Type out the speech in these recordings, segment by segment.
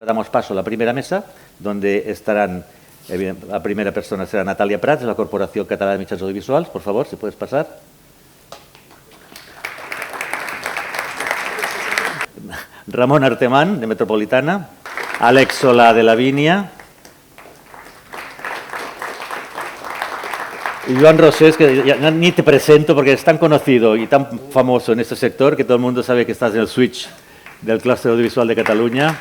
Damos paso a la primera mesa, donde estarán, la primera persona será Natalia Prats, de la Corporació Catalana de Mitjans Audiovisuals. Por favor, si puedes pasar. Ramon Artemán, de Metropolitana. Àlex Solà, de Lavínia. Y Joan Rosés, que ya ni te presento porque es tan conocido y tan famoso en este sector que todo el mundo sabe que estás en el switch del Clúster Audiovisual de Cataluña.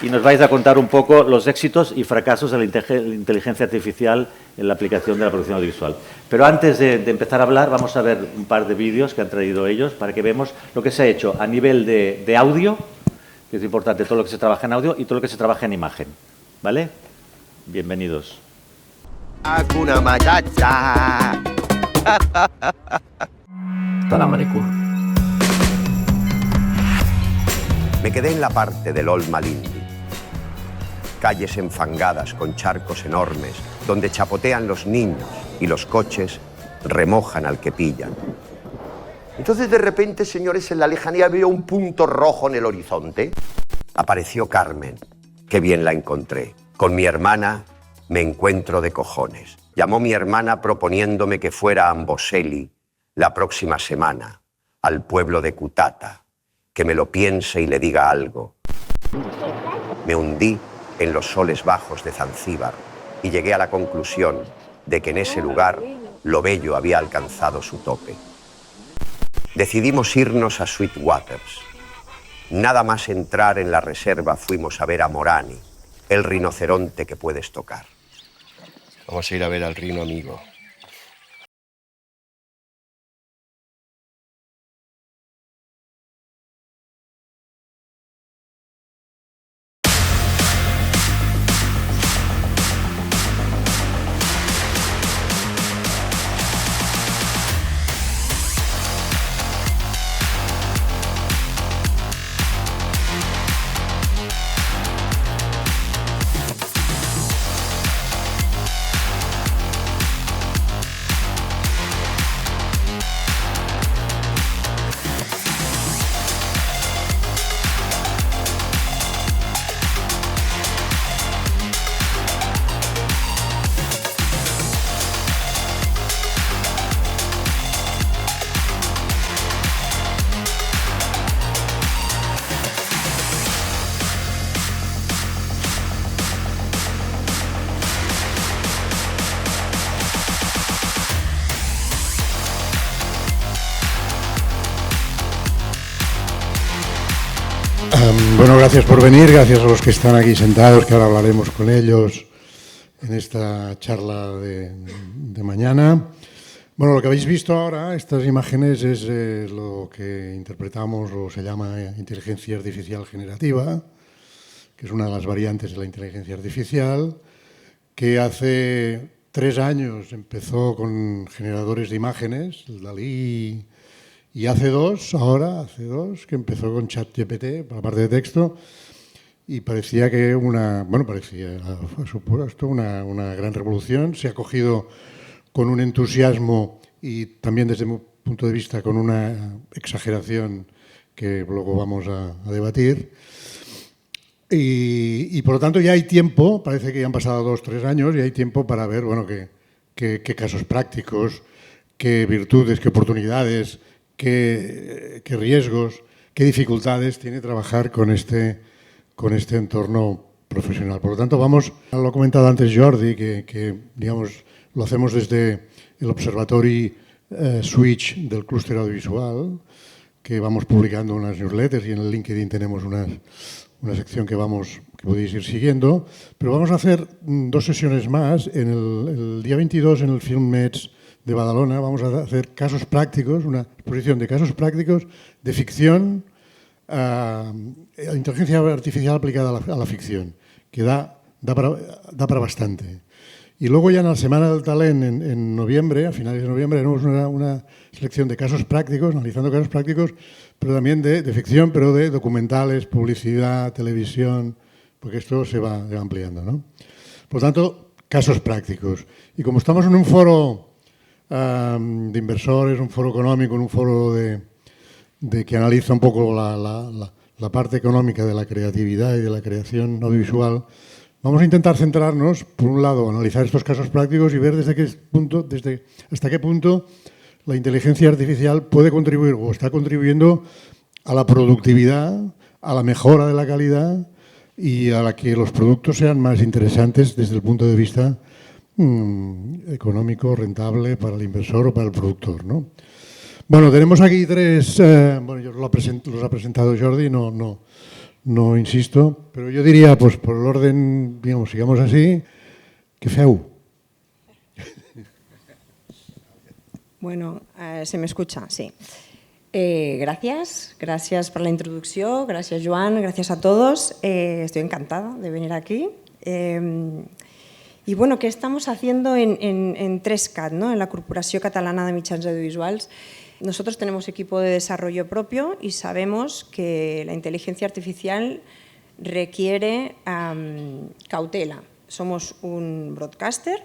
Y nos vais a contar un poco los éxitos y fracasos de la inteligencia artificial en la aplicación de la producción audiovisual. Pero antes de empezar a hablar, vamos a ver un par de vídeos que han traído ellos para que veamos lo que se ha hecho a nivel de audio, que es importante todo lo que se trabaja en audio y todo lo que se trabaja en imagen. ¿Vale? Bienvenidos. Hakuna Matata. Me quedé en la parte del Old Malindi. Calles enfangadas con charcos enormes, donde chapotean los niños y los coches remojan al que pillan. Entonces de repente, señores, en la lejanía veo un punto rojo en el horizonte. Apareció Carmen. Qué bien la encontré. Con mi hermana me encuentro de cojones. Llamó mi hermana proponiéndome que fuera a Amboseli la próxima semana, al pueblo de Cutata, que me lo piense y le diga algo. Me hundí en los soles bajos de Zanzíbar y llegué a la conclusión de que en ese lugar lo bello había alcanzado su tope. Decidimos irnos a Sweetwaters. Nada más entrar en la reserva fuimos a ver a Morani, el rinoceronte que puedes tocar. Vamos a ir a ver al rino amigo. Bueno, gracias por venir, gracias a los que están aquí sentados, que ahora hablaremos con ellos en esta charla de mañana. Bueno, lo que habéis visto ahora, estas imágenes, es lo que interpretamos o se llama inteligencia artificial generativa, que es una de las variantes de la inteligencia artificial, que hace 3 años empezó con generadores de imágenes, el DALL-E, y hace dos, que empezó con ChatGPT para la parte de texto, y parecía que parecía, por supuesto, una gran revolución. Se ha cogido con un entusiasmo y también desde mi punto de vista con una exageración que luego vamos a debatir. Y por lo tanto ya hay tiempo, parece que ya han pasado 2 o 3 años, y hay tiempo para ver qué casos prácticos, qué virtudes, qué oportunidades, qué riesgos, qué dificultades tiene trabajar con este entorno profesional. Por lo tanto, lo ha comentado antes Jordi, que digamos, lo hacemos desde el Observatori Switch del Clúster Audiovisual, que vamos publicando unas newsletters y en el LinkedIn tenemos una sección que podéis ir siguiendo. Pero vamos a hacer 2 sesiones más. El día 22 en el FilmMeds de Badalona vamos a hacer casos prácticos, una exposición de casos prácticos de ficción, inteligencia artificial aplicada a la ficción, que da para bastante. Y luego ya en la Semana del Talent en noviembre, a finales de noviembre, haremos una selección de casos prácticos, analizando casos prácticos, pero también de ficción, pero de documentales, publicidad, televisión, porque esto se va ampliando, ¿no? Por lo tanto, casos prácticos. Y como estamos en un foro de inversores, un foro económico, un foro que analiza un poco la parte económica de la creatividad y de la creación audiovisual, vamos a intentar centrarnos, por un lado, analizar estos casos prácticos y ver hasta qué punto la inteligencia artificial puede contribuir o está contribuyendo a la productividad, a la mejora de la calidad y a la que los productos sean más interesantes desde el punto de vista económico, rentable para el inversor o para el productor, ¿no? Bueno, tenemos aquí tres, bueno, los ha presentado Jordi, no insisto, pero yo diría, pues por el orden, digamos, sigamos así, que feu. Bueno, se me escucha, sí. Gracias por la introducción, gracias Joan, gracias a todos. Estoy encantada de venir aquí. Y bueno, ¿qué estamos haciendo en 3CAT, ¿no? En la Corporació Catalana de Mitjans Audiovisuals? Nosotros tenemos equipo de desarrollo propio y sabemos que la inteligencia artificial requiere cautela. Somos un broadcaster,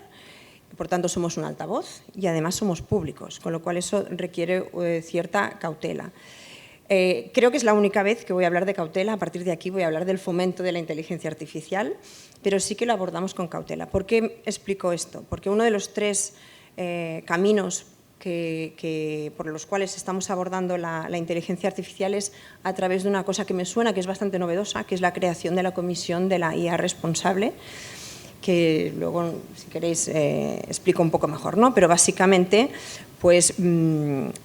por tanto somos un altavoz y además somos públicos, con lo cual eso requiere cierta cautela. Creo que es la única vez que voy a hablar de cautela. A partir de aquí voy a hablar del fomento de la inteligencia artificial, pero sí que lo abordamos con cautela. ¿Por qué explico esto? Porque uno de los tres caminos por los cuales estamos abordando la inteligencia artificial es a través de una cosa que me suena que es bastante novedosa, que es la creación de la comisión de la IA responsable, que luego, si queréis, explico un poco mejor, ¿no? Pero básicamente, pues,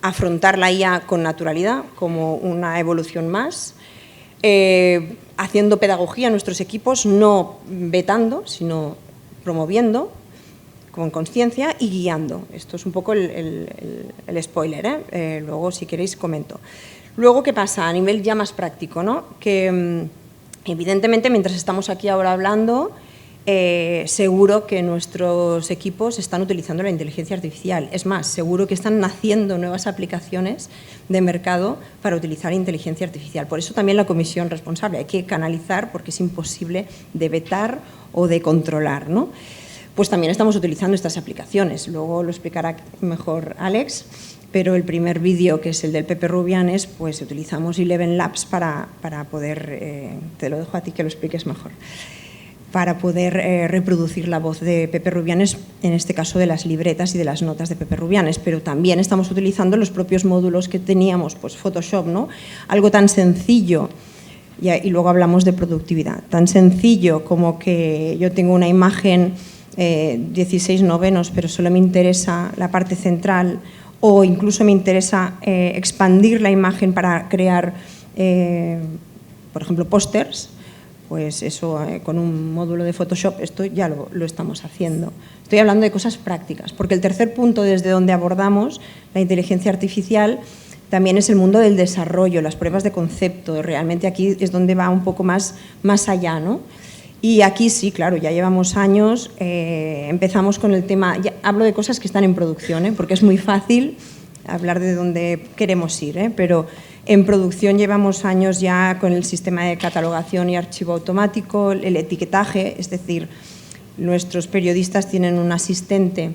afrontar la IA con naturalidad, como una evolución más, haciendo pedagogía en nuestros equipos, no vetando, sino promoviendo, con conciencia y guiando. Esto es un poco el spoiler, ¿eh? Luego, si queréis, comento. Luego, ¿qué pasa? A nivel ya más práctico, ¿no? Que, evidentemente, mientras estamos aquí ahora hablando, seguro que nuestros equipos están utilizando la inteligencia artificial. Es más, seguro que están naciendo nuevas aplicaciones de mercado para utilizar inteligencia artificial. Por eso también la comisión responsable. Hay que canalizar porque es imposible de vetar o de controlar, ¿no? Pues también estamos utilizando estas aplicaciones. Luego lo explicará mejor Alex, pero el primer vídeo, que es el del Pepe Rubianes, pues utilizamos Eleven Labs para poder, te lo dejo a ti que lo expliques mejor, para poder reproducir la voz de Pepe Rubianes, en este caso de las libretas y de las notas de Pepe Rubianes, pero también estamos utilizando los propios módulos que teníamos, pues Photoshop, ¿no? Algo tan sencillo, y luego hablamos de productividad, tan sencillo como que yo tengo una imagen 16 novenos, pero solo me interesa la parte central, o incluso me interesa expandir la imagen para crear, por ejemplo, pósters. Pues eso, con un módulo de Photoshop, esto ya lo estamos haciendo. Estoy hablando de cosas prácticas, porque el tercer punto desde donde abordamos la inteligencia artificial también es el mundo del desarrollo, las pruebas de concepto. Realmente aquí es donde va un poco más allá, ¿no? Y aquí sí, claro, ya llevamos años, empezamos con el tema, ya hablo de cosas que están en producción, porque es muy fácil hablar de dónde queremos ir, pero en producción llevamos años ya con el sistema de catalogación y archivo automático, el etiquetaje, es decir, nuestros periodistas tienen un asistente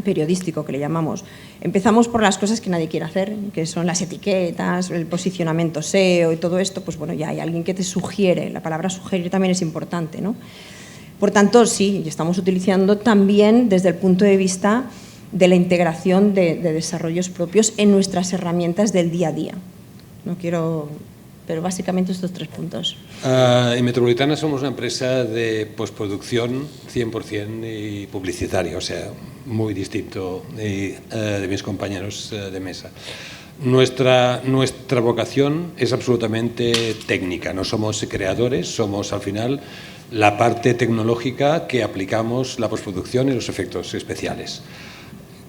periodístico que le llamamos. Empezamos por las cosas que nadie quiere hacer, que son las etiquetas, el posicionamiento SEO y todo esto, pues bueno, ya hay alguien que te sugiere, la palabra sugerir también es importante, ¿no? Por tanto, sí, estamos utilizando también desde el punto de vista de la integración de desarrollos propios en nuestras herramientas del día a día. No quiero, pero básicamente estos 3 puntos. En Metropolitana somos una empresa de postproducción 100% y publicitaria, o sea, muy distinto de mis compañeros de mesa. Nuestra vocación es absolutamente técnica, no somos creadores, somos al final la parte tecnológica que aplicamos la postproducción y los efectos especiales.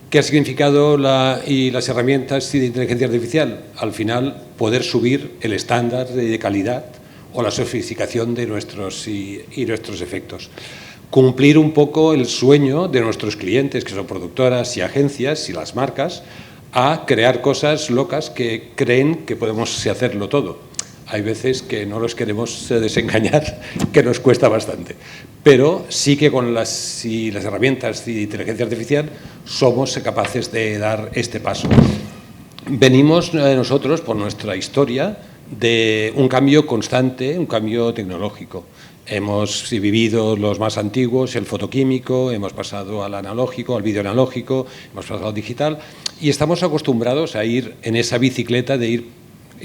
¿Qué ha significado y las herramientas de inteligencia artificial? Al final, poder subir el estándar de calidad o la sofisticación de nuestros efectos. Cumplir un poco el sueño de nuestros clientes, que son productoras y agencias y las marcas, a crear cosas locas que creen que podemos hacerlo todo. Hay veces que no los queremos desengañar, que nos cuesta bastante. Pero sí que con las herramientas de inteligencia artificial somos capaces de dar este paso. Venimos nosotros, por nuestra historia de un cambio constante, un cambio tecnológico. Hemos vivido los más antiguos, el fotoquímico, hemos pasado al analógico, al videoanalógico, hemos pasado al digital y estamos acostumbrados a ir en esa bicicleta de ir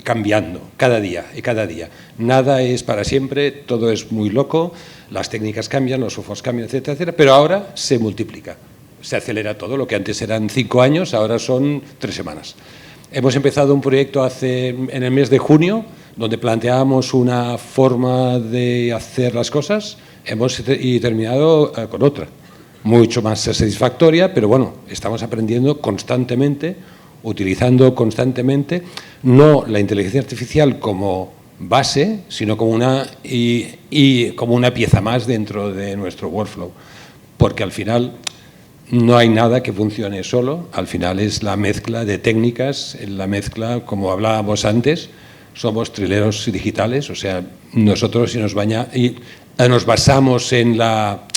cambiando cada día y cada día. Nada es para siempre, todo es muy loco, las técnicas cambian, los softwares cambian, etcétera, etcétera, pero ahora se multiplica, se acelera todo. Lo que antes eran 5 años, ahora son 3 semanas. Hemos empezado un proyecto en el mes de junio, donde planteábamos una forma de hacer las cosas, y terminado con otra, mucho más satisfactoria, pero bueno, estamos aprendiendo constantemente, utilizando constantemente, no la inteligencia artificial como base, sino como como una pieza más dentro de nuestro workflow, porque al final no hay nada que funcione solo, al final es la mezcla de técnicas, la mezcla, como hablábamos antes, somos trileros digitales, o sea, nosotros si nos basamos en la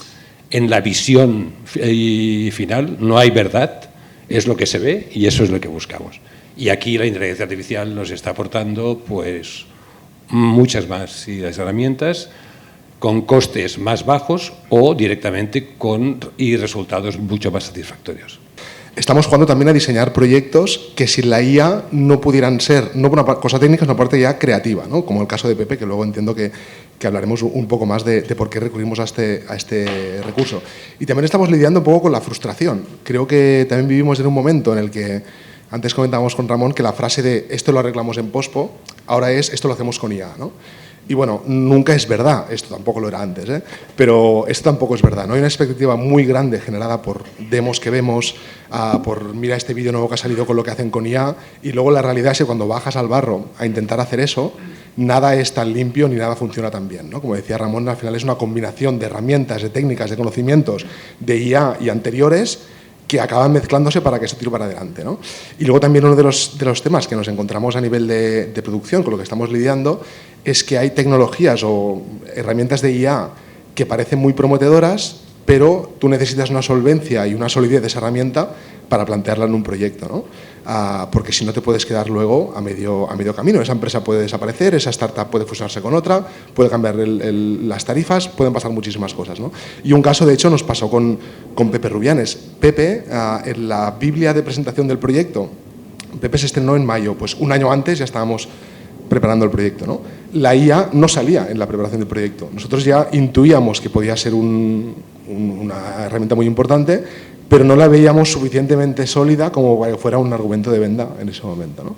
visión final, no hay verdad, es lo que se ve y eso es lo que buscamos. Y aquí la inteligencia artificial nos está aportando pues muchas más herramientas con costes más bajos o directamente y resultados mucho más satisfactorios. Estamos jugando también a diseñar proyectos que sin la IA no pudieran ser, no por una cosa técnica, sino una parte ya creativa, ¿no? Como el caso de Pepe, que luego entiendo que hablaremos un poco más de por qué recurrimos a este recurso. Y también estamos lidiando un poco con la frustración. Creo que también vivimos en un momento en el que, antes comentábamos con Ramón, que la frase de esto lo arreglamos en pospo, ahora es esto lo hacemos con IA, ¿no? Y bueno, nunca es verdad, esto tampoco lo era antes, pero esto tampoco es verdad, ¿no? Hay una expectativa muy grande generada por demos que vemos, por mira este vídeo nuevo que ha salido con lo que hacen con IA, y luego la realidad es que cuando bajas al barro a intentar hacer eso, nada es tan limpio ni nada funciona tan bien, ¿no? Como decía Ramón, al final es una combinación de herramientas, de técnicas, de conocimientos de IA y anteriores que acaban mezclándose para que se tire para adelante, ¿no? Y luego también uno de los temas que nos encontramos a nivel de producción, con lo que estamos lidiando, es que hay tecnologías o herramientas de IA que parecen muy prometedoras, pero tú necesitas una solvencia y una solidez de esa herramienta para plantearla en un proyecto, ¿no? Porque si no te puedes quedar luego a medio camino. Esa empresa puede desaparecer, esa startup puede fusionarse con otra, puede cambiar las tarifas, pueden pasar muchísimas cosas, ¿no? Y un caso, de hecho, nos pasó con Pepe Rubianes. Pepe, en la Biblia de presentación del proyecto, Pepe se estrenó en mayo, pues un año antes ya estábamos preparando el proyecto, ¿no? La IA no salía en la preparación del proyecto. Nosotros ya intuíamos que podía ser una herramienta muy importante, pero no la veíamos suficientemente sólida como para que fuera un argumento de venta en ese momento, ¿no?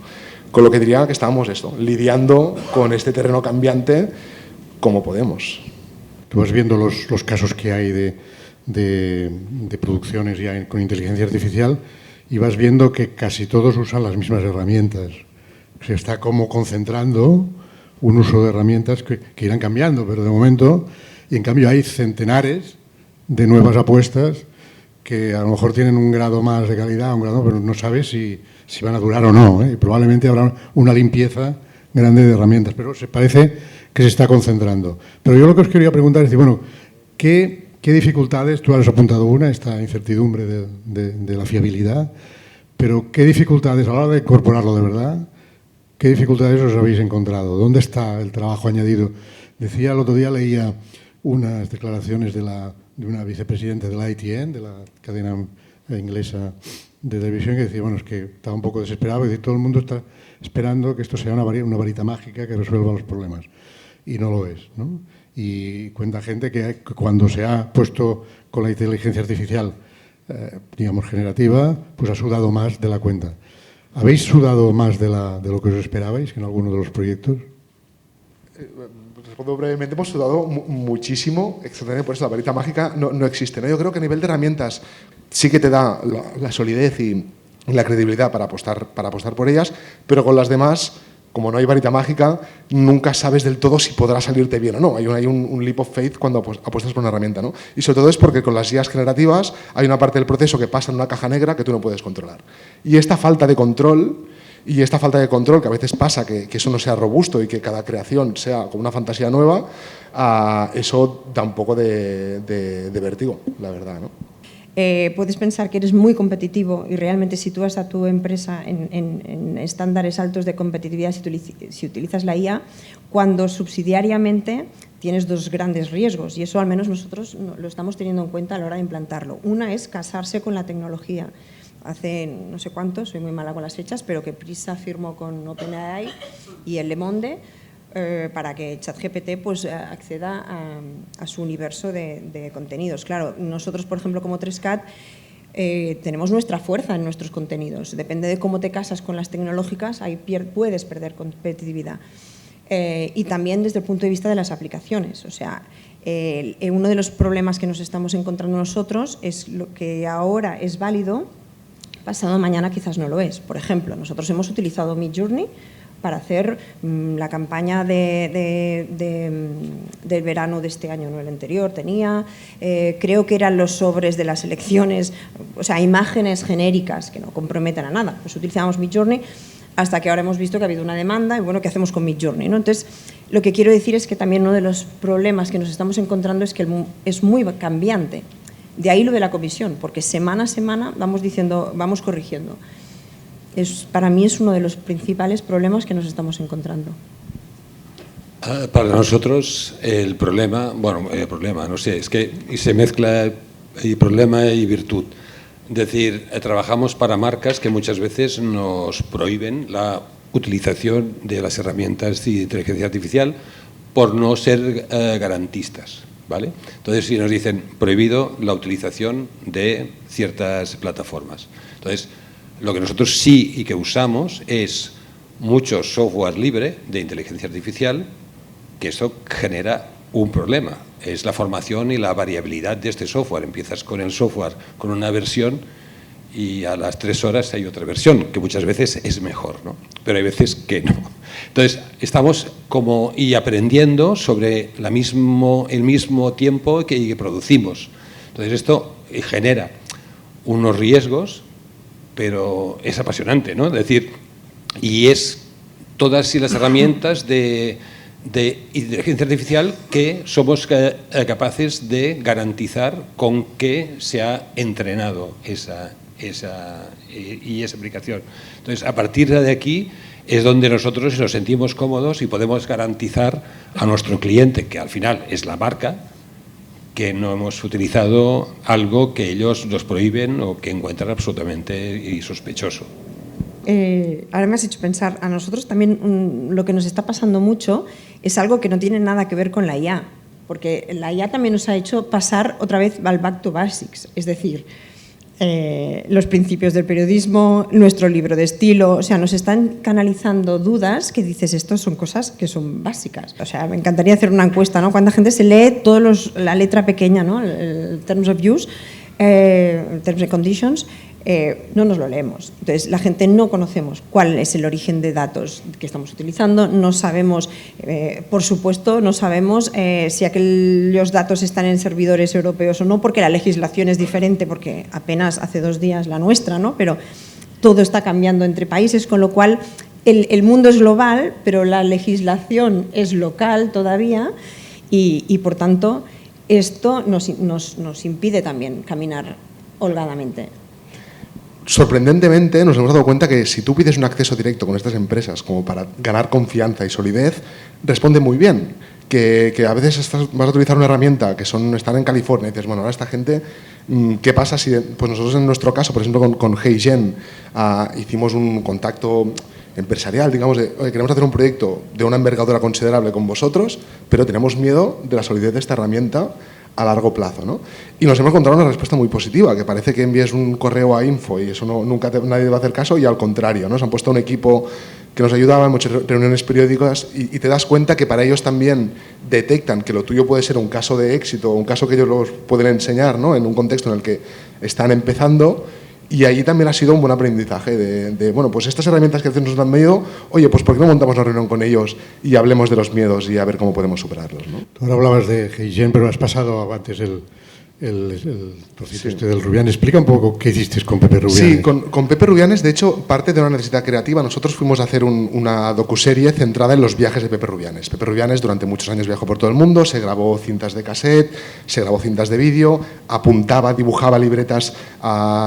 Con lo que diría que estábamos lidiando con este terreno cambiante como podemos. Tú vas viendo los casos que hay de producciones ya con inteligencia artificial y vas viendo que casi todos usan las mismas herramientas. Se está como concentrando un uso de herramientas que irán cambiando, pero de momento, y en cambio hay centenares de nuevas apuestas que a lo mejor tienen un grado más de calidad, pero no sabes si van a durar o no, ¿eh? Y probablemente habrá una limpieza grande de herramientas, pero parece que se está concentrando. Pero yo lo que os quería preguntar es, bueno, ¿qué dificultades, tú has apuntado una, esta incertidumbre de la fiabilidad, pero qué dificultades a la hora de incorporarlo de verdad? ¿Qué dificultades os habéis encontrado? ¿Dónde está el trabajo añadido? Decía, el otro día leía unas declaraciones de una vicepresidenta de la ITN, de la cadena inglesa de televisión, que decía, bueno, es que estaba un poco desesperado, y todo el mundo está esperando que esto sea una varita mágica que resuelva los problemas. Y no lo es, ¿no? Y cuenta gente que cuando se ha puesto con la inteligencia artificial, digamos, generativa, pues ha sudado más de la cuenta. ¿Habéis sudado más de lo que os esperabais en alguno de los proyectos? Respondo brevemente, hemos sudado muchísimo, exactamente por eso la varita mágica no existe, ¿no? Yo creo que a nivel de herramientas sí que te da la solidez y la credibilidad para apostar por ellas, pero con las demás, como no hay varita mágica, nunca sabes del todo si podrá salirte bien o no. Hay un leap of faith cuando apuestas por una herramienta, ¿no? Y sobre todo es porque con las guías generativas hay una parte del proceso que pasa en una caja negra que tú no puedes controlar. Y esta falta de control, que a veces pasa que eso no sea robusto y que cada creación sea como una fantasía nueva, eso da un poco de vértigo, la verdad, ¿no? puedes pensar que eres muy competitivo y realmente sitúas a tu empresa en estándares altos de competitividad si utilizas la IA, cuando subsidiariamente tienes dos grandes riesgos, y eso al menos nosotros lo estamos teniendo en cuenta a la hora de implantarlo. Una es casarse con la tecnología. Hace no sé cuánto, soy muy mala con las fechas, pero que Prisa firmó con OpenAI y el Le Monde para que ChatGPT pues, acceda a su universo de contenidos. Claro, nosotros, por ejemplo, como 3CAT, tenemos nuestra fuerza en nuestros contenidos. Depende de cómo te casas con las tecnológicas, ahí puedes perder competitividad. Y también desde el punto de vista de las aplicaciones. O sea, uno de los problemas que nos estamos encontrando nosotros es lo que ahora es válido, pasado mañana quizás no lo es. Por ejemplo, nosotros hemos utilizado Midjourney para hacer la campaña del verano de este año, no el anterior, tenía, creo que eran los sobres de las elecciones, o sea, imágenes genéricas que no comprometen a nada. Pues utilizamos Midjourney hasta que ahora hemos visto que ha habido una demanda y bueno, ¿qué hacemos con Midjourney, ¿no? Entonces, lo que quiero decir es que también uno de los problemas que nos estamos encontrando es que es muy cambiante. De ahí lo de la comisión, porque semana a semana vamos corrigiendo. Para mí es uno de los principales problemas que nos estamos encontrando. Para nosotros el problema, no sé, es que se mezcla el problema y virtud. Es decir, trabajamos para marcas que muchas veces nos prohíben la utilización de las herramientas de inteligencia artificial por no ser garantistas, ¿vale? Entonces, si nos dicen prohibido la utilización de ciertas plataformas. Entonces, lo que nosotros sí y que usamos es mucho software libre de inteligencia artificial, que eso genera un problema. Es la formación y la variabilidad de este software. Empiezas con el software con una versión y a las 3 horas hay otra versión, que muchas veces es mejor, ¿no? Pero hay veces que no. Entonces, estamos como aprendiendo sobre el mismo tiempo que producimos. Entonces, esto genera unos riesgos, pero es apasionante, ¿no? Es decir, y es todas las herramientas de inteligencia artificial que somos capaces de garantizar con que se ha entrenado esa aplicación. Entonces, a partir de aquí es donde nosotros nos sentimos cómodos y podemos garantizar a nuestro cliente, que al final es la marca, que no hemos utilizado algo que ellos nos prohíben o que encuentran absolutamente sospechoso. Ahora me has hecho pensar, a nosotros también lo que nos está pasando mucho es algo que no tiene nada que ver con la IA, porque la IA también nos ha hecho pasar otra vez al back to basics, es decir, los principios del periodismo, nuestro libro de estilo, o sea, nos están canalizando dudas que dices, esto son cosas que son básicas. O sea, me encantaría hacer una encuesta, ¿no? ¿Cuánta gente se lee la letra pequeña, ¿no? El Terms of Use, Terms and Conditions? No nos lo leemos. Entonces, la gente no conocemos cuál es el origen de datos que estamos utilizando, no sabemos, por supuesto, no sabemos si aquellos datos están en servidores europeos o no, porque la legislación es diferente, porque apenas hace 2 días la nuestra, ¿no? Pero todo está cambiando entre países, con lo cual el mundo es global, pero la legislación es local todavía y por tanto, esto nos impide también caminar holgadamente. Sorprendentemente nos hemos dado cuenta que si tú pides un acceso directo con estas empresas como para ganar confianza y solidez, responde muy bien. Que a veces vas a utilizar una herramienta que están en California y dices, bueno, ahora esta gente, ¿qué pasa si...? Pues nosotros en nuestro caso, por ejemplo, con HeyGen, hicimos un contacto empresarial, digamos, de, oye, queremos hacer un proyecto de una envergadura considerable con vosotros, pero tenemos miedo de la solidez de esta herramienta a largo plazo, ¿no? Y nos hemos encontrado una respuesta muy positiva, que parece que envíes un correo a info y eso nunca nadie va a hacer caso, y al contrario, ¿no? Se han puesto un equipo que nos ayudaba en muchas reuniones periódicas y te das cuenta que para ellos también detectan que lo tuyo puede ser un caso de éxito, un caso que ellos los pueden enseñar, ¿no? En un contexto en el que están empezando. Y ahí también ha sido un buen aprendizaje de bueno, pues estas herramientas que a veces nos dan miedo, oye, pues ¿por qué no montamos una reunión con ellos y hablemos de los miedos y a ver cómo podemos superarlos, ¿no? Tú ahora hablabas de HeyGen, pero has pasado antes el el trocito este del Rubianes. Explica un poco qué hicisteis con Pepe Rubianes. Sí, con Pepe Rubianes, de hecho, parte de una necesidad creativa. Nosotros fuimos a hacer una docuserie centrada en los viajes de Pepe Rubianes. Pepe Rubianes durante muchos años viajó por todo el mundo, se grabó cintas de cassette, se grabó cintas de vídeo, apuntaba, dibujaba libretas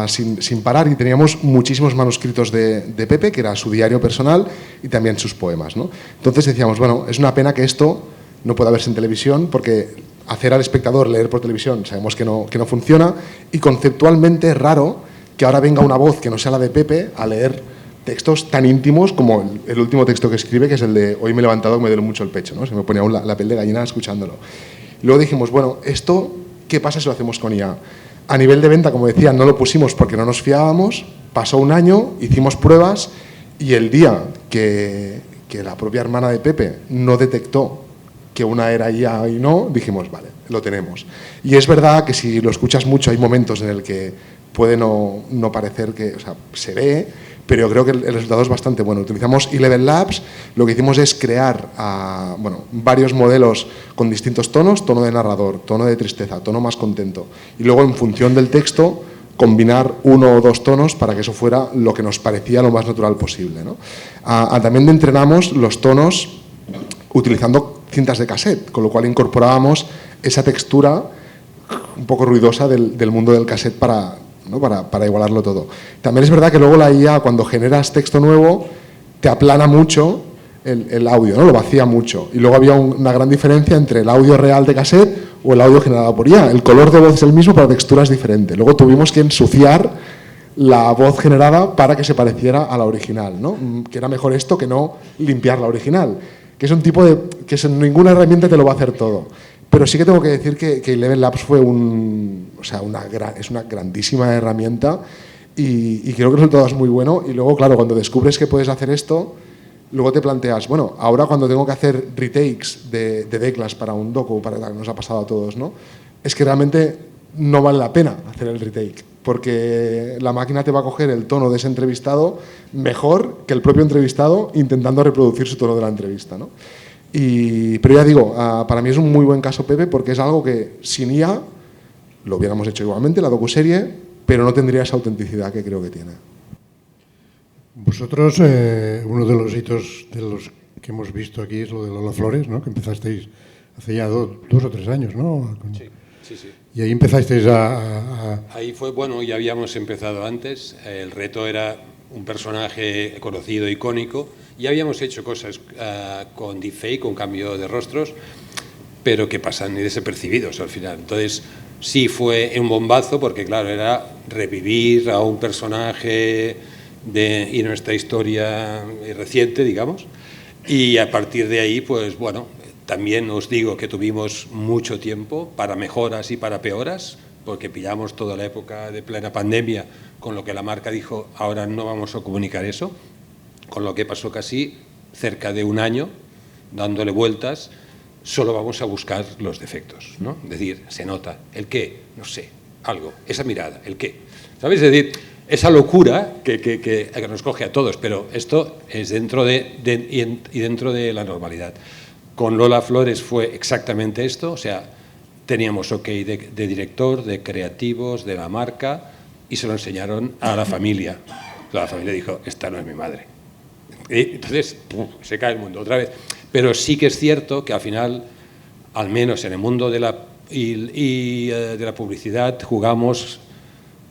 sin parar, y teníamos muchísimos manuscritos de Pepe, que era su diario personal, y también sus poemas, ¿no? Entonces decíamos, bueno, es una pena que esto no pueda verse en televisión, porque hacer al espectador leer por televisión sabemos que no funciona, y conceptualmente es raro que ahora venga una voz que no sea la de Pepe a leer textos tan íntimos como el último texto que escribe, que es el de hoy me he levantado que me duele mucho el pecho, ¿no? Se me pone aún la piel de gallina escuchándolo. Y luego dijimos, bueno, esto, ¿qué pasa si lo hacemos con IA? A nivel de venta, como decía, no lo pusimos porque no nos fiábamos, pasó un año, hicimos pruebas, y el día que la propia hermana de Pepe no detectó que una era IA y no, dijimos, vale, lo tenemos. Y es verdad que si lo escuchas mucho hay momentos en el que puede no parecer que, o sea, se ve, pero yo creo que el resultado es bastante bueno. Utilizamos Eleven Labs, lo que hicimos es crear varios modelos con distintos tonos, tono de narrador, tono de tristeza, tono más contento, y luego en función del texto combinar uno o dos tonos para que eso fuera lo que nos parecía lo más natural posible, ¿no? También entrenamos los tonos utilizando cintas de cassette, con lo cual incorporábamos esa textura un poco ruidosa del mundo del cassette para igualarlo todo. También es verdad que luego la IA, cuando generas texto nuevo, te aplana mucho el audio, ¿no? Lo vacía mucho. Y luego había una gran diferencia entre el audio real de cassette o el audio generado por IA. El color de voz es el mismo, pero la textura es diferente. Luego tuvimos que ensuciar la voz generada para que se pareciera a la original, ¿no? Que era mejor esto que no limpiar la original, que es un tipo de que ninguna herramienta te lo va a hacer todo. Pero sí que tengo que decir que Eleven Labs fue es una grandísima herramienta, y creo que el resultado es muy bueno. Y luego, claro, cuando descubres que puedes hacer esto, luego te planteas, bueno, ahora cuando tengo que hacer retakes de teclas para un docu, nos ha pasado a todos, ¿no? Es que realmente no vale la pena hacer el retake, porque la máquina te va a coger el tono de ese entrevistado mejor que el propio entrevistado intentando reproducir su tono de la entrevista, ¿no? Pero ya digo, para mí es un muy buen caso Pepe, porque es algo que sin IA lo hubiéramos hecho igualmente, la docuserie, pero no tendría esa autenticidad que creo que tiene. Vosotros, uno de los hitos de los que hemos visto aquí es lo de Lola Flores, ¿no? Que empezasteis hace ya 2 o 3 años, ¿no? Sí. Y ahí empezasteis Ahí fue, bueno, ya habíamos empezado antes. El reto era un personaje conocido, icónico. Ya habíamos hecho cosas con deepfake, con cambio de rostros, pero que pasan desapercibidos al final. Entonces, sí fue un bombazo, porque claro, era revivir a un personaje y nuestra historia reciente, digamos. Y a partir de ahí, pues bueno, también os digo que tuvimos mucho tiempo para mejoras y para peoras, porque pillamos toda la época de plena pandemia, con lo que la marca dijo, ahora no vamos a comunicar eso, con lo que pasó casi cerca de un año dándole vueltas, solo vamos a buscar los defectos, ¿no? Es decir, se nota, ¿el qué? No sé, algo, esa mirada, ¿el qué? ¿Sabes? Es decir, esa locura que nos coge a todos, pero esto es dentro de la normalidad. Con Lola Flores fue exactamente esto, o sea, teníamos ok de director, de creativos, de la marca, y se lo enseñaron a la familia. La familia dijo, esta no es mi madre. Y entonces, se cae el mundo otra vez. Pero sí que es cierto que al final, al menos en el mundo de la publicidad, jugamos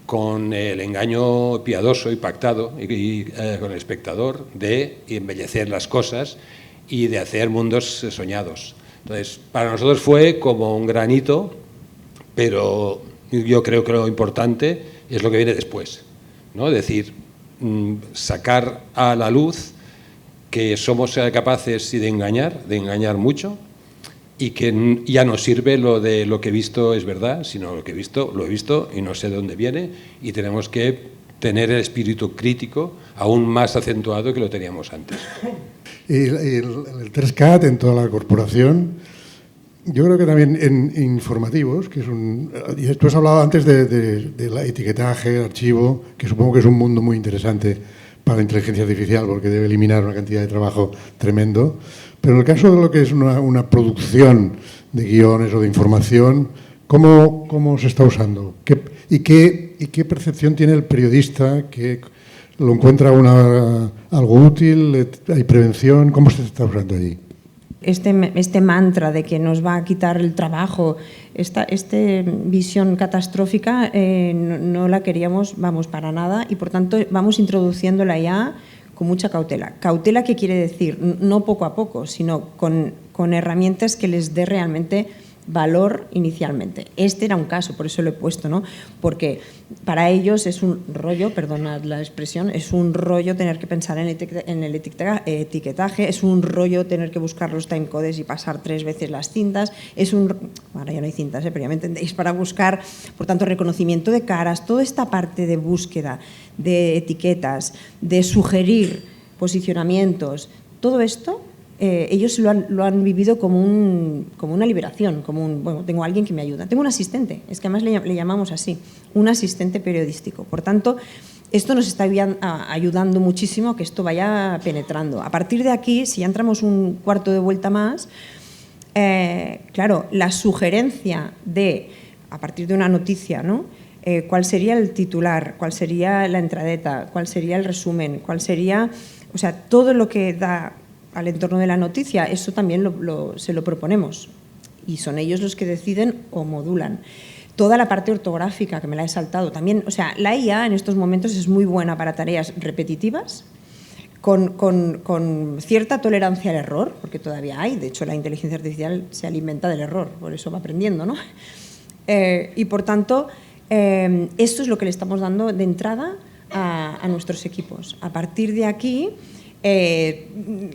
con el engaño piadoso y pactado con el espectador de embellecer las cosas y de hacer mundos soñados. Entonces, para nosotros fue como un granito, pero yo creo que lo importante es lo que viene después, ¿no? Es decir, sacar a la luz que somos capaces de engañar mucho, y que ya no sirve lo de lo que he visto es verdad, sino lo que he visto y no sé de dónde viene, y tenemos que tener el espíritu crítico aún más acentuado que lo teníamos antes. Y el 3CAT en toda la corporación, yo creo que también en informativos, que es y tú has hablado antes de la etiquetaje, el archivo, que supongo que es un mundo muy interesante para la inteligencia artificial, porque debe eliminar una cantidad de trabajo tremendo. Pero en el caso de lo que es una producción de guiones o de información, ¿Cómo se está usando? ¿Y qué percepción tiene el periodista? ¿Que lo encuentra algo útil? ¿Hay prevención? ¿Cómo se está usando allí? Este mantra de que nos va a quitar el trabajo, esta visión catastrófica no la queríamos, para nada, y por tanto vamos introduciéndola ya con mucha cautela. ¿Cautela qué quiere decir? No poco a poco, sino con herramientas que les dé realmente valor inicialmente. Este era un caso, por eso lo he puesto, ¿no? Porque para ellos es un rollo, perdonad la expresión, es un rollo tener que pensar en el etiquetaje, es un rollo tener que buscar los timecodes y pasar 3 veces las cintas, ahora ya no hay cintas, pero ya me entendéis, para buscar, por tanto, reconocimiento de caras, toda esta parte de búsqueda, de etiquetas, de sugerir posicionamientos, todo esto ellos lo han vivido como una liberación, bueno, tengo a alguien que me ayuda. Tengo un asistente, es que además le llamamos así, un asistente periodístico. Por tanto, esto nos está ayudando muchísimo a que esto vaya penetrando. A partir de aquí, si ya entramos un cuarto de vuelta más, claro, la sugerencia a partir de una noticia, ¿no? ¿Cuál sería el titular? ¿Cuál sería la entradeta? ¿Cuál sería el resumen? ¿Cuál sería, o sea, todo lo que da al entorno de la noticia? Eso también se lo proponemos y son ellos los que deciden o modulan. Toda la parte ortográfica, que me la he saltado también, o sea, la IA en estos momentos es muy buena para tareas repetitivas, con cierta tolerancia al error, porque todavía hay, de hecho la inteligencia artificial se alimenta del error, por eso va aprendiendo, ¿no? Y por tanto, esto es lo que le estamos dando de entrada a nuestros equipos. A partir de aquí,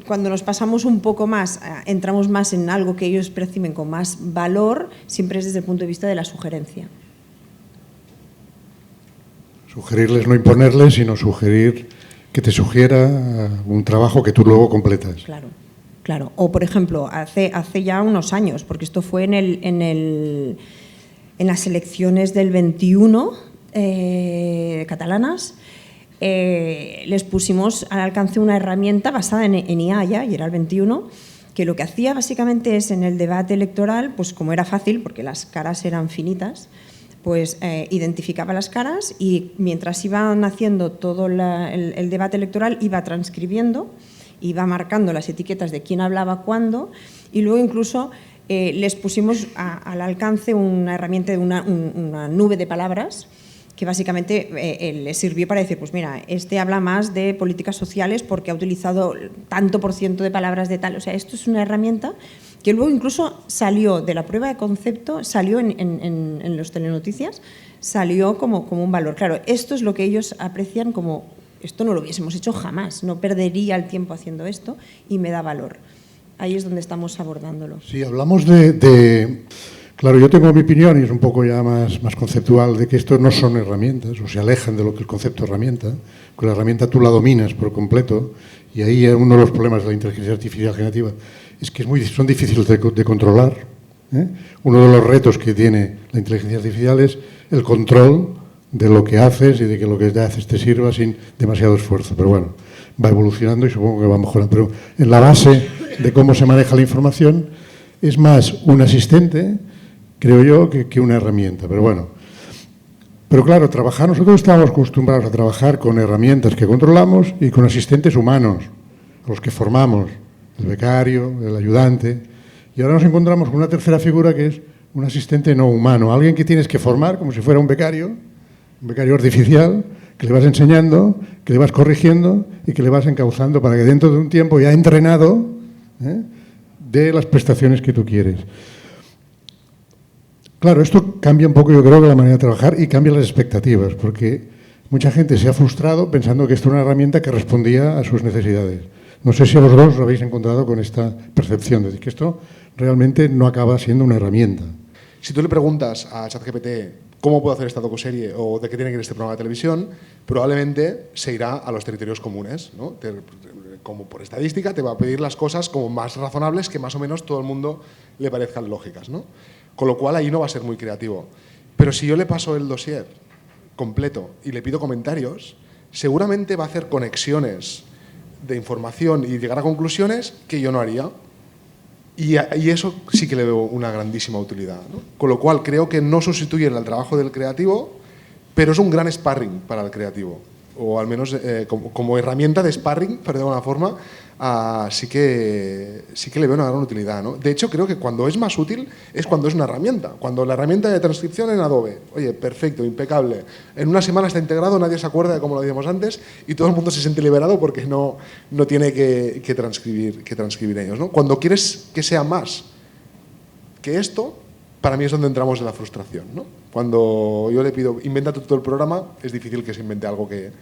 cuando nos pasamos un poco más, entramos más en algo que ellos perciben con más valor, siempre es desde el punto de vista de la sugerencia. Sugerirles, no imponerles, sino sugerir que te sugiera un trabajo que tú luego completas. Claro. O, por ejemplo, hace ya unos años, porque esto fue en las elecciones del 21 catalanas, les pusimos al alcance una herramienta basada en IA ya, y era el 21, que lo que hacía básicamente es en el debate electoral, pues como era fácil, porque las caras eran finitas, pues identificaba las caras y mientras iban haciendo todo el debate electoral iba transcribiendo, iba marcando las etiquetas de quién hablaba cuándo y luego incluso les pusimos al alcance una herramienta de una nube de palabras que básicamente les sirvió para decir, pues mira, este habla más de políticas sociales porque ha utilizado tanto por ciento de palabras de tal. O sea, esto es una herramienta que luego incluso salió de la prueba de concepto, salió en los telenoticias, salió como un valor. Claro, esto es lo que ellos aprecian como, esto no lo hubiésemos hecho jamás, no perdería el tiempo haciendo esto y me da valor. Ahí es donde estamos abordándolo. Sí, hablamos Claro, yo tengo mi opinión y es un poco ya más conceptual de que esto no son herramientas o se alejan de lo que el concepto herramienta. Con la herramienta tú la dominas por completo y ahí uno de los problemas de la inteligencia artificial generativa es que son difíciles de controlar. Uno de los retos que tiene la inteligencia artificial es el control de lo que haces y de que lo que haces te sirva sin demasiado esfuerzo. Pero bueno, va evolucionando y supongo que va mejorando. Pero en la base de cómo se maneja la información es más un asistente, creo yo, que una herramienta, pero bueno. Pero claro, nosotros estamos acostumbrados a trabajar con herramientas que controlamos y con asistentes humanos, a los que formamos, el becario, el ayudante, y ahora nos encontramos con una tercera figura que es un asistente no humano, alguien que tienes que formar como si fuera un becario artificial, que le vas enseñando, que le vas corrigiendo y que le vas encauzando para que dentro de un tiempo ya entrenado dé las prestaciones que tú quieres. Claro, esto cambia un poco, yo creo, la manera de trabajar y cambia las expectativas, porque mucha gente se ha frustrado pensando que esto era una herramienta que respondía a sus necesidades. No sé si a los dos os habéis encontrado con esta percepción de que esto realmente no acaba siendo una herramienta. Si tú le preguntas a ChatGPT cómo puedo hacer esta docuserie o de qué tiene que ir este programa de televisión, probablemente se irá a los territorios comunes, ¿no? Como por estadística te va a pedir las cosas como más razonables que más o menos todo el mundo le parezcan lógicas, ¿no? Con lo cual ahí no va a ser muy creativo. Pero si yo le paso el dossier completo y le pido comentarios, seguramente va a hacer conexiones de información y llegar a conclusiones que yo no haría. Y eso sí que le veo una grandísima utilidad, ¿no? Con lo cual creo que no sustituye el trabajo del creativo, pero es un gran sparring para el creativo. O al menos como herramienta de sparring, por de alguna forma, sí que le veo una gran utilidad, ¿no? De hecho, creo que cuando es más útil es cuando es una herramienta. Cuando la herramienta de transcripción en Adobe, oye, perfecto, impecable. En una semana está integrado, nadie se acuerda de cómo lo decíamos antes y todo el mundo se siente liberado porque no tiene que transcribir ellos, ¿no? Cuando quieres que sea más que esto, para mí es donde entramos en la frustración, ¿no? Cuando yo le pido, invéntate todo el programa, es difícil que se invente algo que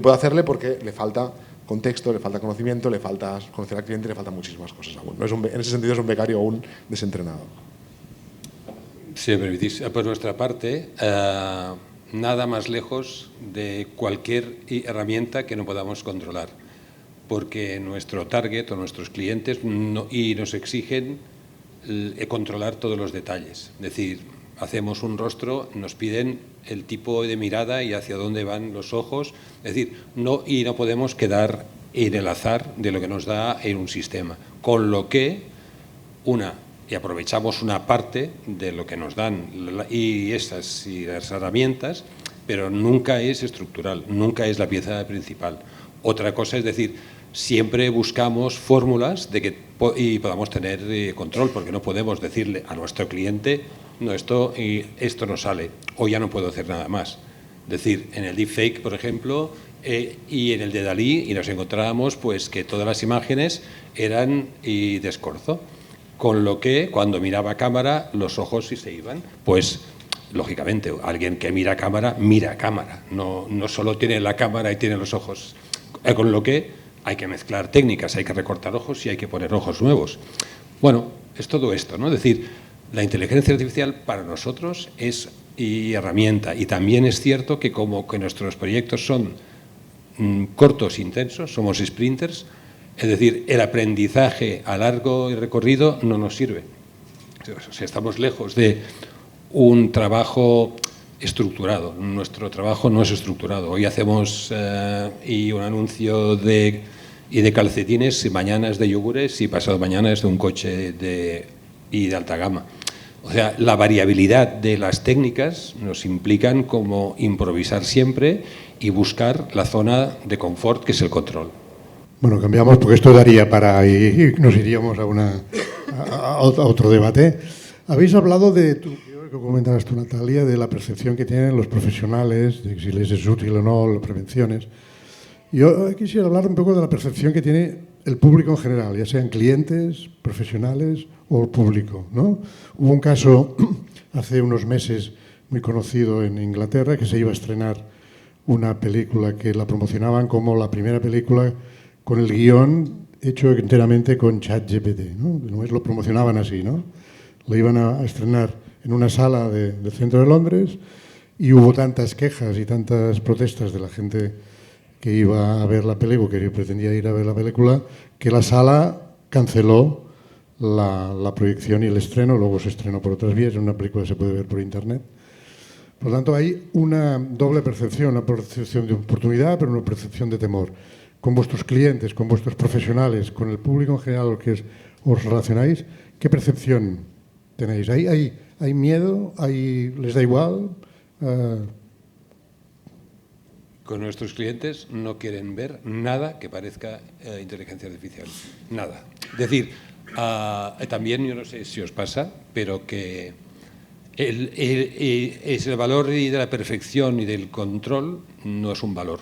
pueda hacerle porque le falta contexto, le falta conocimiento, le falta conocer al cliente, le faltan muchísimas cosas aún. No es en ese sentido es un becario aún desentrenado. Si me permitís, por nuestra parte, nada más lejos de cualquier herramienta que no podamos controlar, porque nuestro target o nuestros clientes nos exigen controlar todos los detalles. Es decir, hacemos un rostro, nos piden el tipo de mirada y hacia dónde van los ojos. Es decir, no podemos quedar en el azar de lo que nos da en un sistema. Con lo que, y aprovechamos una parte de lo que nos dan y las herramientas, pero nunca es estructural, nunca es la pieza principal. Otra cosa es decir, siempre buscamos fórmulas y podamos tener control, porque no podemos decirle a nuestro cliente no, esto no sale, o ya no puedo hacer nada más. Es decir, en el deepfake, por ejemplo, y en el de Dalí, y nos encontrábamos pues que todas las imágenes eran de escorzo, con lo que cuando miraba a cámara los ojos sí se iban. Pues lógicamente, alguien que mira a cámara, no solo tiene la cámara y tiene los ojos, con lo que hay que mezclar técnicas, hay que recortar ojos y hay que poner ojos nuevos. Bueno, es todo esto, ¿no? Es decir, la inteligencia artificial para nosotros es herramienta, y también es cierto que como que nuestros proyectos son cortos, intensos, somos sprinters, es decir, el aprendizaje a largo recorrido no nos sirve. O sea, estamos lejos de un trabajo estructurado. Nuestro trabajo no es estructurado. Hoy hacemos un anuncio de calcetines, y mañana es de yogures y pasado mañana es de un coche de alta gama. O sea, la variabilidad de las técnicas nos implican como improvisar siempre y buscar la zona de confort, que es el control. Bueno, cambiamos porque esto daría para y nos iríamos a otro debate. Habéis hablado de, creo que comentabas tú, Natalia, de la percepción que tienen los profesionales, de si les es útil o no las prevenciones. Yo quisiera hablar un poco de la percepción que tiene el público en general, ya sean clientes, profesionales o el público, ¿no? Hubo un caso hace unos meses muy conocido en Inglaterra, que se iba a estrenar una película que la promocionaban como la primera película con el guión hecho enteramente con ChatGPT, ¿no? Només lo promocionaban así, ¿no? Lo iban a estrenar en una sala del centro de Londres y hubo tantas quejas y tantas protestas de la gente que iba a ver la película, que pretendía ir a ver la película, que la sala canceló la proyección y el estreno. Luego se estrenó por otras vías, en una película que se puede ver por internet. Por lo tanto, hay una doble percepción, una percepción de oportunidad, pero una percepción de temor. Con vuestros clientes, con vuestros profesionales, con el público en general que os relacionáis, ¿qué percepción tenéis? ¿Hay miedo? ¿Les da igual? Con nuestros clientes no quieren ver nada que parezca inteligencia artificial. Nada. Es decir, también, yo no sé si os pasa, pero que es el valor de la perfección y del control no es un valor.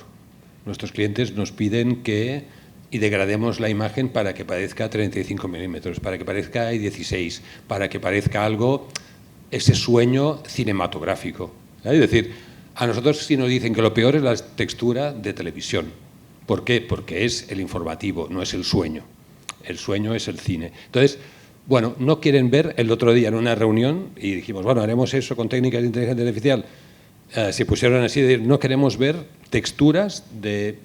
Nuestros clientes nos piden que degrademos la imagen para que parezca 35 milímetros, para que parezca 16, para que parezca algo, ese sueño cinematográfico. Es decir, a nosotros sí nos dicen que lo peor es la textura de televisión. ¿Por qué? Porque es el informativo, no es el sueño. El sueño es el cine. Entonces, bueno, no quieren ver. El otro día en una reunión, y dijimos, bueno, haremos eso con técnicas de inteligencia artificial, se pusieron así, de decir, no queremos ver texturas de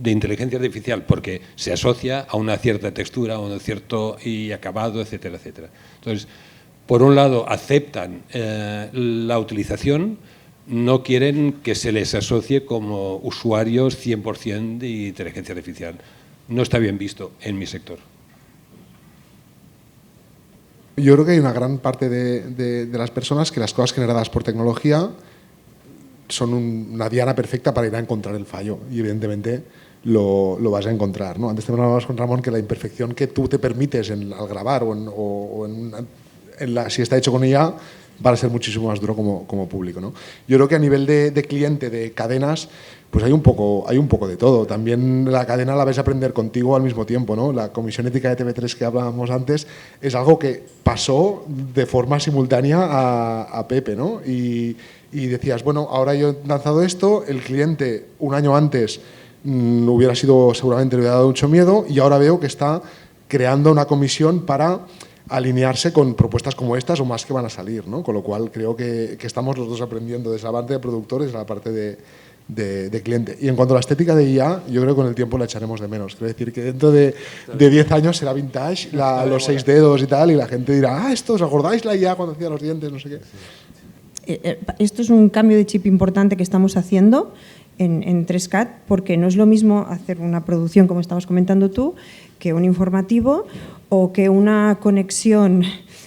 inteligencia artificial porque se asocia a una cierta textura, a un cierto acabado, etcétera, etcétera. Entonces, por un lado, aceptan la utilización, no quieren que se les asocie como usuarios 100% de inteligencia artificial. No está bien visto en mi sector. Yo creo que hay una gran parte de las personas que las cosas generadas por tecnología son una diana perfecta para ir a encontrar el fallo y evidentemente lo vas a encontrar, ¿no? Antes te hablabas con Ramón que la imperfección que tú te permites al grabar si está hecho con IA va a ser muchísimo más duro como público, ¿no? Yo creo que a nivel de cliente, de cadenas, pues hay un poco de todo. También la cadena la ves aprender contigo al mismo tiempo, ¿no? La Comisión Ética de TV3 que hablábamos antes es algo que pasó de forma simultánea a Pepe, ¿no? Y decías, bueno, ahora yo he lanzado esto, el cliente un año antes hubiera sido, seguramente le hubiera dado mucho miedo y ahora veo que está creando una comisión para alinearse con propuestas como estas o más que van a salir, ¿no? Con lo cual creo que estamos los dos aprendiendo desde la parte de productores y la parte de cliente. Y en cuanto a la estética de IA, yo creo que con el tiempo la echaremos de menos. Quiero decir que dentro de 10 años será vintage, los 6 dedos y tal, y la gente dirá, ¿os acordáis la IA cuando hacía los dientes? No sé qué. Esto es un cambio de chip importante que estamos haciendo en 3CAT, porque no es lo mismo hacer una producción, como estabas comentando tú, que un informativo o que una conexión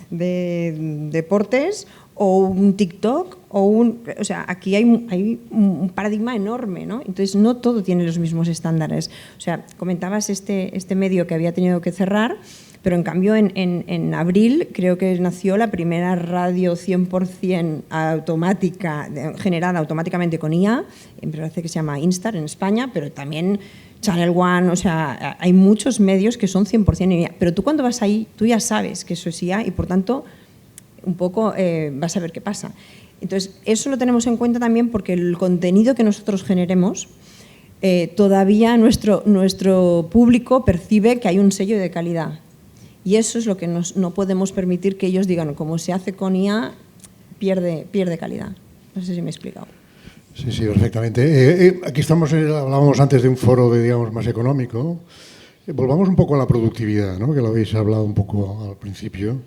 de deportes o un TikTok o sea, aquí hay un paradigma enorme, ¿no? Entonces no todo tiene los mismos estándares. O sea, comentabas este medio que había tenido que cerrar, pero en cambio en abril creo que nació la primera radio 100% automática, generada automáticamente con IA, me parece que se llama Instar en España, pero también Channel One, o sea, hay muchos medios que son 100% IA, pero tú cuando vas ahí, tú ya sabes que eso es IA y por tanto un poco vas a ver qué pasa. Entonces, eso lo tenemos en cuenta también porque el contenido que nosotros generemos, todavía nuestro público percibe que hay un sello de calidad. Y eso es lo que no podemos permitir que ellos digan, como se hace con IA, pierde calidad. No sé si me he explicado. Sí, perfectamente. Aquí hablábamos antes de un foro digamos, más económico. Volvamos un poco a la productividad, ¿no? Que lo habéis hablado un poco al principio.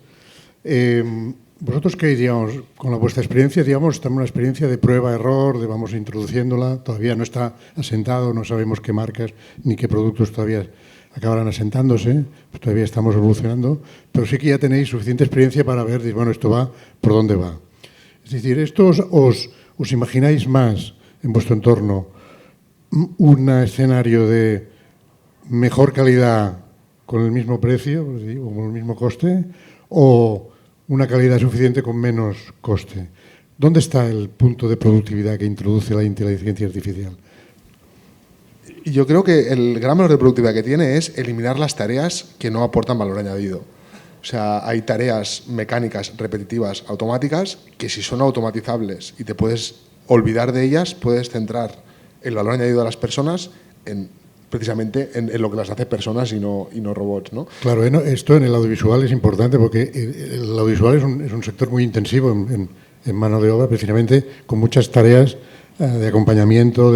¿Vosotros qué, digamos, con vuestra experiencia, digamos, estamos en una experiencia de prueba-error, de vamos introduciéndola, todavía no está asentado, no sabemos qué marcas ni qué productos todavía acabarán asentándose, pues todavía estamos evolucionando, pero sí que ya tenéis suficiente experiencia para ver, bueno, esto va, ¿por dónde va? Es decir, ¿esto os imagináis más en vuestro entorno un escenario de mejor calidad con el mismo precio o con el mismo coste o una calidad suficiente con menos coste? ¿Dónde está el punto de productividad que introduce la inteligencia artificial? Yo creo que el gran valor de productividad que tiene es eliminar las tareas que no aportan valor añadido. O sea, hay tareas mecánicas, repetitivas, automáticas, que si son automatizables y te puedes olvidar de ellas, puedes centrar el valor añadido de las personas precisamente en lo que las hace personas y no robots, ¿no? Claro, esto en el audiovisual es importante porque el audiovisual es un sector muy intensivo en mano de obra, precisamente con muchas tareas de acompañamiento.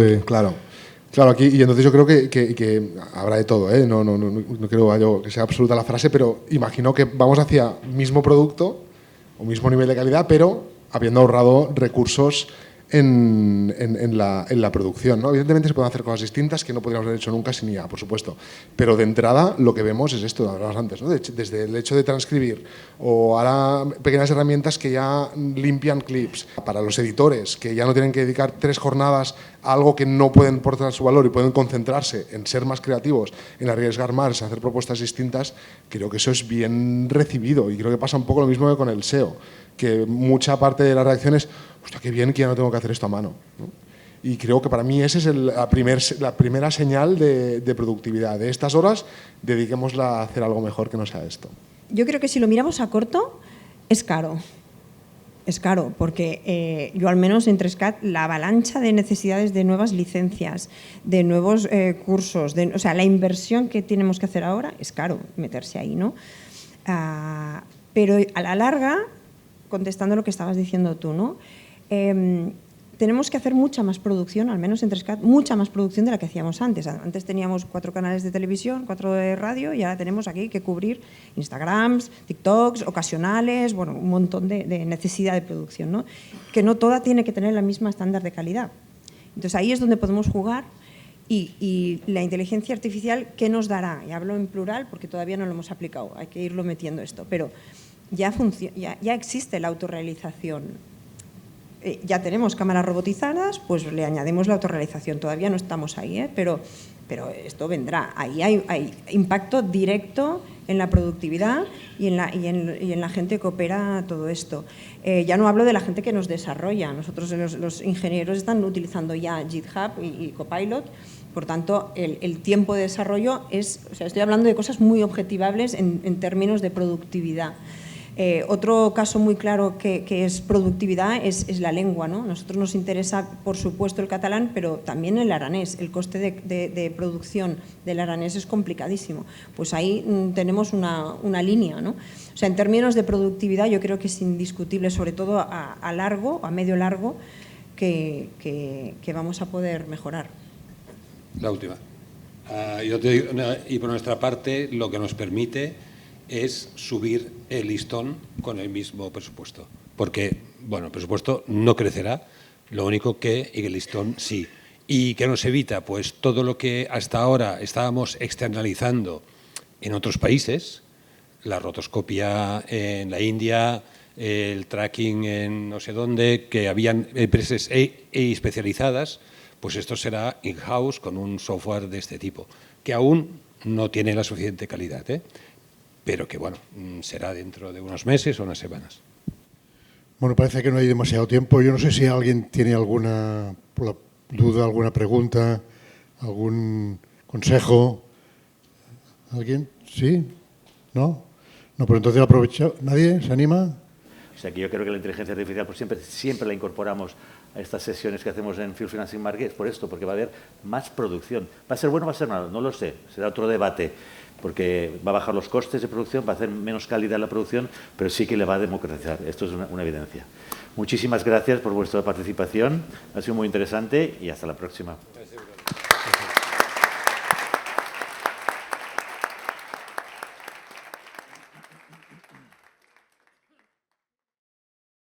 Claro, aquí, y entonces yo creo que habrá de todo, ¿eh? No creo que sea absoluta la frase, pero imagino que vamos hacia mismo producto o mismo nivel de calidad, pero habiendo ahorrado recursos en la producción, ¿no? Evidentemente se pueden hacer cosas distintas que no podríamos haber hecho nunca sin IA, por supuesto, pero de entrada lo que vemos es esto, hablamos antes, ¿no? Desde el hecho de transcribir o ahora pequeñas herramientas que ya limpian clips para los editores, que ya no tienen que dedicar 3 jornadas a algo que no pueden aportar su valor y pueden concentrarse en ser más creativos, en arriesgar más, en hacer propuestas distintas. Creo que eso es bien recibido y creo que pasa un poco lo mismo que con el SEO, que mucha parte de las reacciones, hostia, qué bien que ya no tengo que hacer esto a mano, ¿no? Y creo que para mí esa es la primera señal de productividad. De estas horas, dediquémosla a hacer algo mejor que no sea esto. Yo creo que si lo miramos a corto, es caro. Es caro, porque yo al menos en 3CAT la avalancha de necesidades de nuevas licencias, de nuevos cursos, o sea, la inversión que tenemos que hacer ahora es caro meterse ahí, ¿no? Pero a la larga, contestando lo que estabas diciendo tú, ¿no? Tenemos que hacer mucha más producción, al menos en 3CAT, mucha más producción de la que hacíamos antes. Antes teníamos 4 canales de televisión, 4 de radio y ahora tenemos aquí que cubrir Instagrams, TikToks, ocasionales, bueno, un montón de necesidad de producción, ¿no? Que no toda tiene que tener la misma estándar de calidad. Entonces ahí es donde podemos jugar y la inteligencia artificial, ¿qué nos dará? Y hablo en plural porque todavía no lo hemos aplicado, hay que irlo metiendo esto, pero ya existe la autorrealización. Ya tenemos cámaras robotizadas, pues le añadimos la autorrealización. Todavía no estamos ahí, pero esto vendrá. Ahí hay impacto directo en la productividad y en la gente que opera todo esto. Ya no hablo de la gente que nos desarrolla. Nosotros, los ingenieros, están utilizando ya GitHub y Copilot. Por tanto, el tiempo de desarrollo estoy hablando de cosas muy objetivables en términos de productividad. Otro caso muy claro que es productividad es la lengua, ¿no? Nosotros nos interesa, por supuesto, el catalán, pero también el aranés. El coste de producción del aranés es complicadísimo. Pues ahí tenemos una línea, ¿no? O sea, en términos de productividad, yo creo que es indiscutible, sobre todo a medio largo, que vamos a poder mejorar. La última. Yo te digo, y por nuestra parte, lo que nos permite es subir el listón con el mismo presupuesto. Porque, bueno, el presupuesto no crecerá, lo único que el listón sí. ¿Y qué nos evita? Pues todo lo que hasta ahora estábamos externalizando en otros países, la rotoscopia en la India, el tracking en no sé dónde, que habían empresas especializadas, pues esto será in-house con un software de este tipo, que aún no tiene la suficiente calidad, pero que, bueno, será dentro de unos meses o unas semanas. Bueno, parece que no hay demasiado tiempo. Yo no sé si alguien tiene alguna duda, alguna pregunta, algún consejo. ¿Alguien? ¿Sí? ¿No? No, pero entonces aprovecho. ¿Nadie se anima? O sea, que yo creo que la inteligencia artificial pues siempre la incorporamos a estas sesiones que hacemos en Field Financing Markets por esto, porque va a haber más producción. ¿Va a ser bueno o va a ser malo? No lo sé, será otro debate, porque va a bajar los costes de producción, va a hacer menos calidad la producción, pero sí que le va a democratizar. Esto es una evidencia. Muchísimas gracias por vuestra participación, ha sido muy interesante y hasta la próxima.